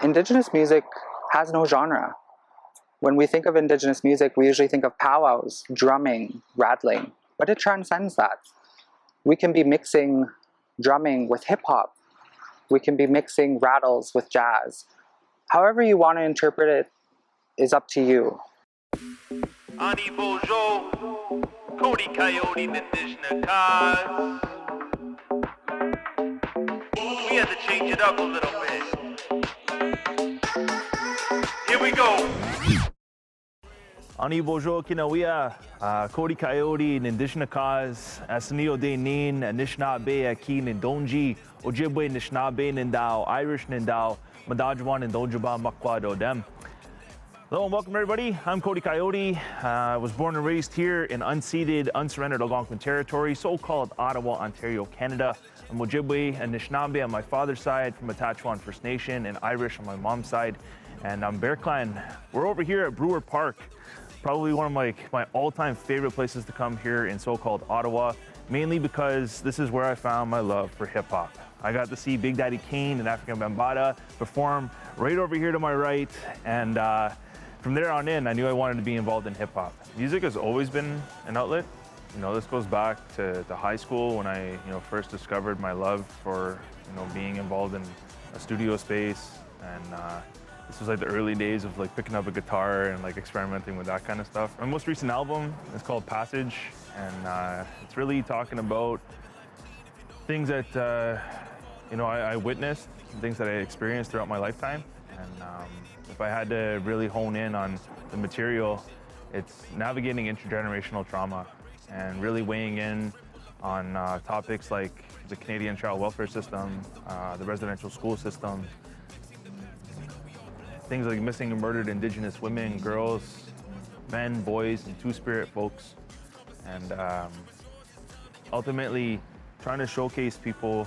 Indigenous music has no genre. When we think of Indigenous music, we usually think of powwows, drumming, rattling, but it transcends that. We can be mixing drumming with hip hop. We can be mixing rattles with jazz. However you want to interpret it is up to you. Ani Bojo, Cody Coyote, the Indigenous cause. We had to change it up a little bit. Here we go. Ani Bojo Kinawia, Cody Coyote, Indigenous cause, Asanio de Nin, Anishinaabe, Akin, Ndonji, Ojibwe, Anishinaabe, Nindao, Irish Nindao, Matachewan, and Ojibwe, Makwado Dem. Hello and welcome everybody. I'm Cody Coyote. I was born and raised here in unceded, unsurrendered Algonquin territory, so-called Ottawa, Ontario, Canada. I'm Ojibwe and Anishinaabe on my father's side, from Matachewan First Nation, and Irish on my mom's side. And I'm Bear Clan. We're over here at Brewer Park, probably one of my all-time favorite places to come here in so-called Ottawa, mainly because this is where I found my love for hip-hop. I got to see Big Daddy Kane and African Bambaataa perform right over here to my right, and from there on in, I knew I wanted to be involved in hip-hop. Music has always been an outlet. You know, this goes back to high school when I, first discovered my love for, being involved in a studio space. And this was like the early days of like picking up a guitar and like experimenting with that kind of stuff. My most recent album is called Passage, and it's really talking about things that, I witnessed, things that I experienced throughout my lifetime. And if I had to really hone in on the material, it's navigating intergenerational trauma and really weighing in on topics like the Canadian child welfare system, the residential school system, things like missing and murdered Indigenous women, girls, men, boys, and Two-Spirit folks. And ultimately trying to showcase people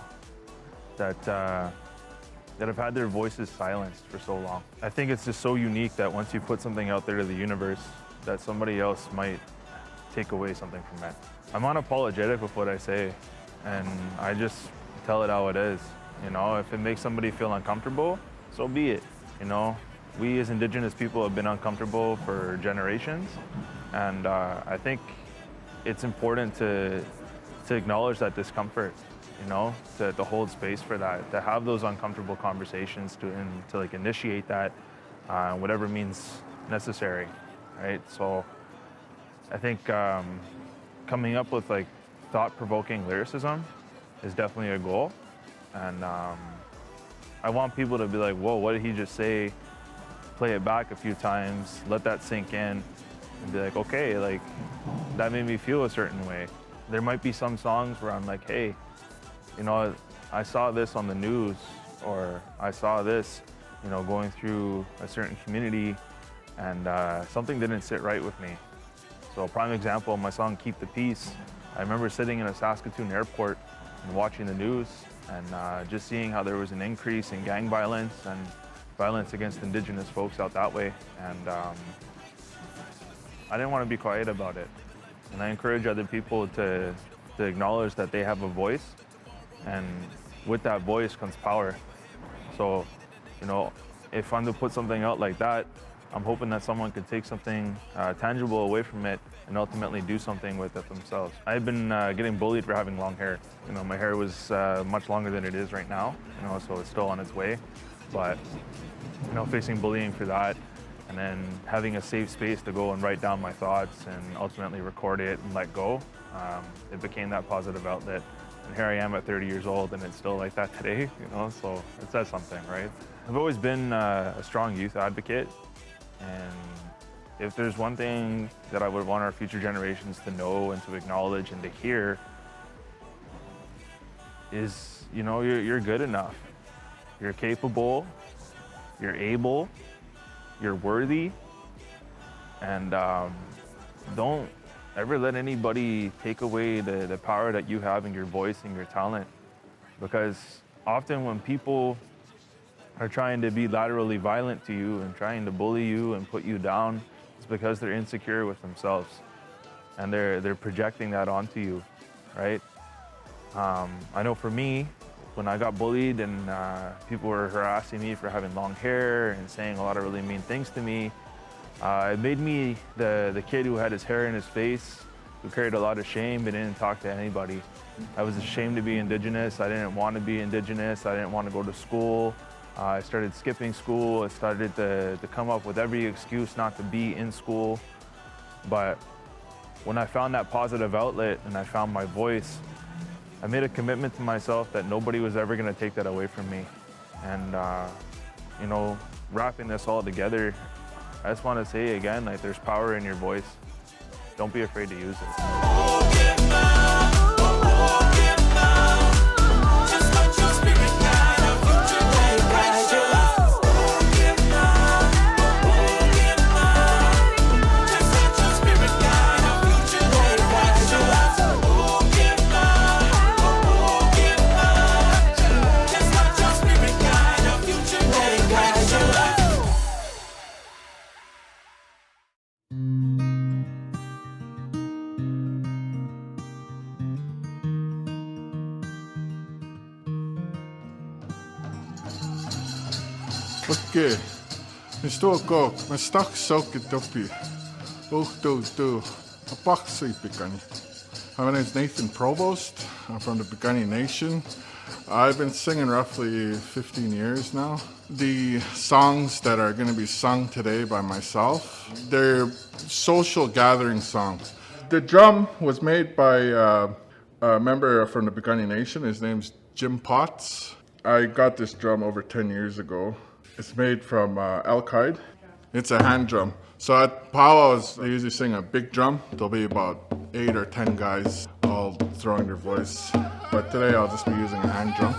that have had their voices silenced for so long. I think it's just so unique that once you put something out there to the universe, that somebody else might take away something from it. I'm unapologetic with what I say, and I just tell it how it is. If it makes somebody feel uncomfortable, so be it. We as Indigenous people have been uncomfortable for generations, and I think it's important to acknowledge that discomfort. To hold space for that, to have those uncomfortable conversations, to like initiate that, whatever means necessary, right? So I think coming up with like thought-provoking lyricism is definitely a goal, and I want people to be like, whoa, what did he just say? Play it back a few times, let that sink in, and be like, okay, like that made me feel a certain way. There might be some songs where I'm like, hey, I saw this on the news, or I saw this, going through a certain community, and something didn't sit right with me. So a prime example, my song Keep the Peace, I remember sitting in a Saskatoon airport and watching the news, and just seeing how there was an increase in gang violence and violence against Indigenous folks out that way. And I didn't want to be quiet about it. And I encourage other people to acknowledge that they have a voice, and with that voice comes power. So, if I'm to put something out like that, I'm hoping that someone could take something tangible away from it and ultimately do something with it themselves. I've been getting bullied for having long hair. My hair was much longer than it is right now, so it's still on its way. But, facing bullying for that, and then having a safe space to go and write down my thoughts and ultimately record it and let go, it became that positive outlet. And here I am at 30 years old, and it's still like that today, so it says something, right? I've always been a strong youth advocate, and if there's one thing that I would want our future generations to know and to acknowledge and to hear is, you're good enough. You're capable, you're able, you're worthy, and don't ever let anybody take away the power that you have in your voice and your talent. Because often when people are trying to be laterally violent to you and trying to bully you and put you down, it's because they're insecure with themselves, and they're projecting that onto you, right? I know for me, when I got bullied and people were harassing me for having long hair and saying a lot of really mean things to me. It made me the kid who had his hair in his face, who carried a lot of shame but didn't talk to anybody. I was ashamed to be Indigenous. I didn't want to be Indigenous. I didn't want to go to school. I started skipping school. I started to come up with every excuse not to be in school. But when I found that positive outlet and I found my voice, I made a commitment to myself that nobody was ever going to take that away from me. And, you know, wrapping this all together, I just want to say again, like, there's power in your voice. Don't be afraid to use it. Okay, Mistoko, Mistak Sokedopi, Ochdo, Apaxi Picani. My name is Nathan Provost. I'm from the Picani Nation. I've been singing roughly 15 years now. The songs that are going to be sung today by myself, they're social gathering songs. The drum was made by a member from the Picani Nation. His name's Jim Potts. I got this drum over 10 years ago. It's made from elk hide. It's a hand drum. So at powwows, they usually sing a big drum. There'll be about 8 or 10 guys all throwing their voice. But today I'll just be using a hand drum.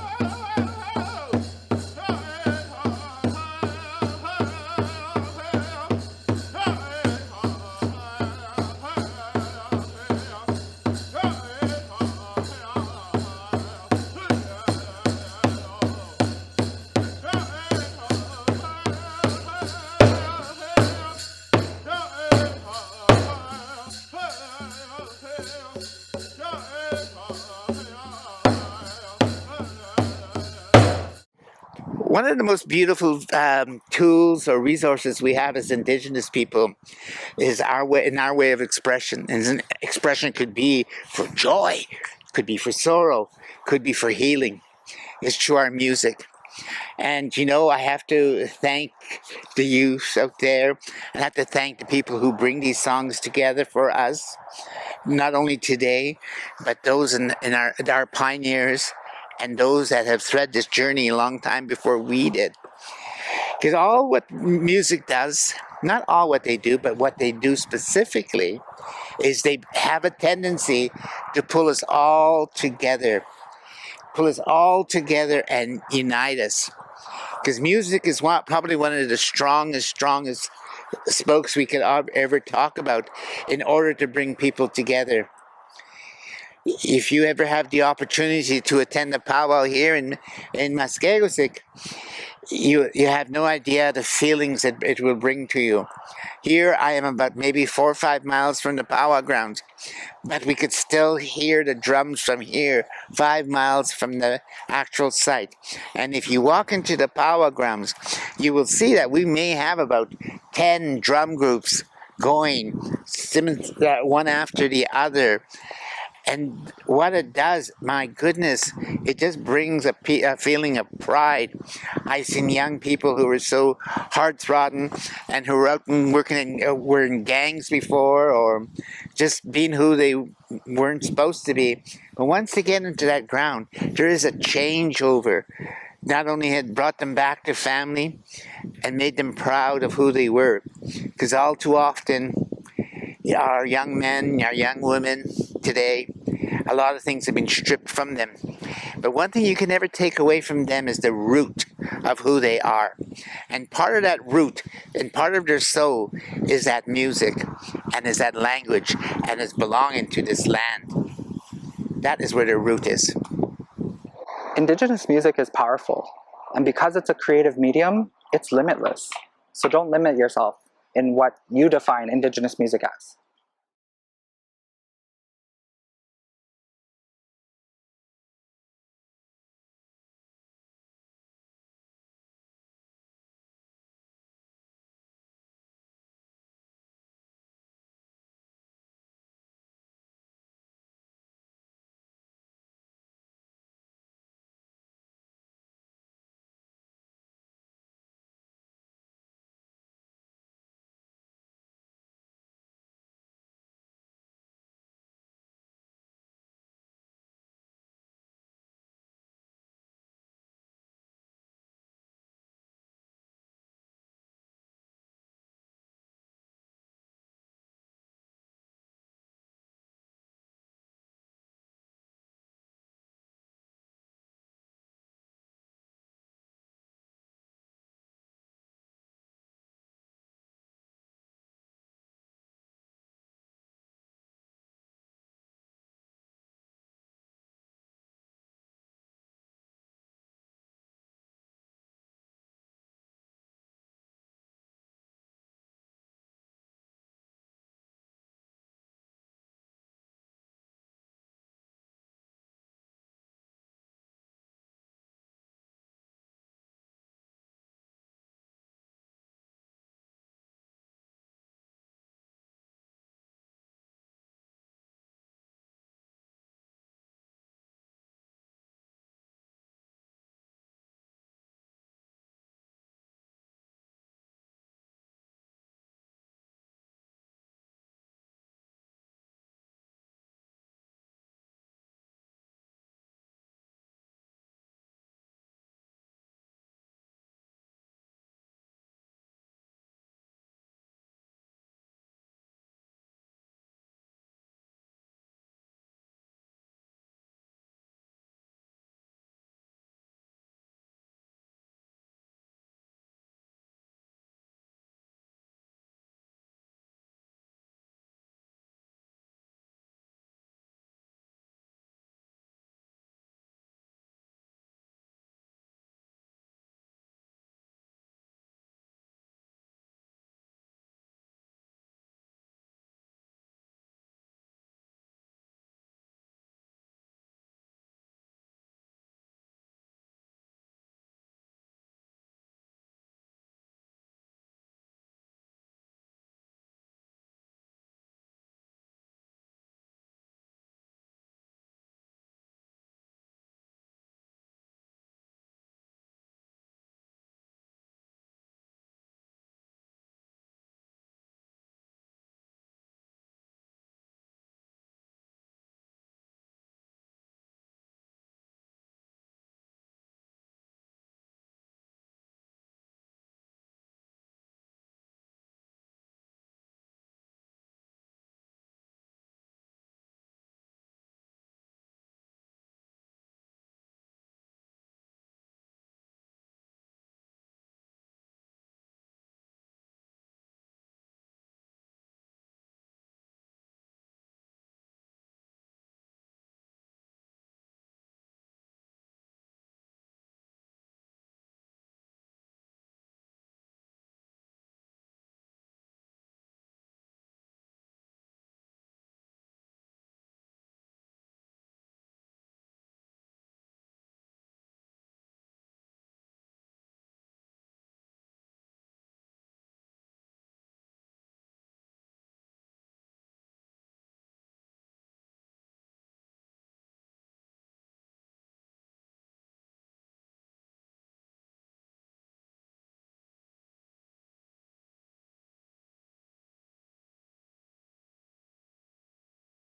One of the most beautiful tools or resources we have as Indigenous people is our way of expression. And an expression could be for joy, could be for sorrow, could be for healing. It's through our music. And you know, I have to thank the youth out there. I have to thank the people who bring these songs together for us, not only today, but those in our pioneers and those that have threaded this journey a long time before we did. Because all what music does, not all what they do, but what they do specifically, is they have a tendency to pull us all together and unite us. Because music is probably one of the strongest spokes we could ever talk about in order to bring people together. If you ever have the opportunity to attend a powwow here in Muskegowsik, you have no idea the feelings that it will bring to you. Here I am about maybe 4 or 5 miles from the powwow grounds, but we could still hear the drums from here, 5 miles from the actual site. And if you walk into the powwow grounds, you will see that we may have about 10 drum groups going, one after the other. And what it does, my goodness, it just brings a feeling of pride. I've seen young people who were so hard-trodden and who were out and were in gangs before, or just being who they weren't supposed to be. But once they get into that ground, there is a changeover. Not only had brought them back to family and made them proud of who they were, because all too often, our young men, our young women today, a lot of things have been stripped from them. But one thing you can never take away from them is the root of who they are. And part of that root and part of their soul is that music and is that language and is belonging to this land. That is where their root is. Indigenous music is powerful, and because it's a creative medium, it's limitless. So don't limit yourself in what you define Indigenous music as.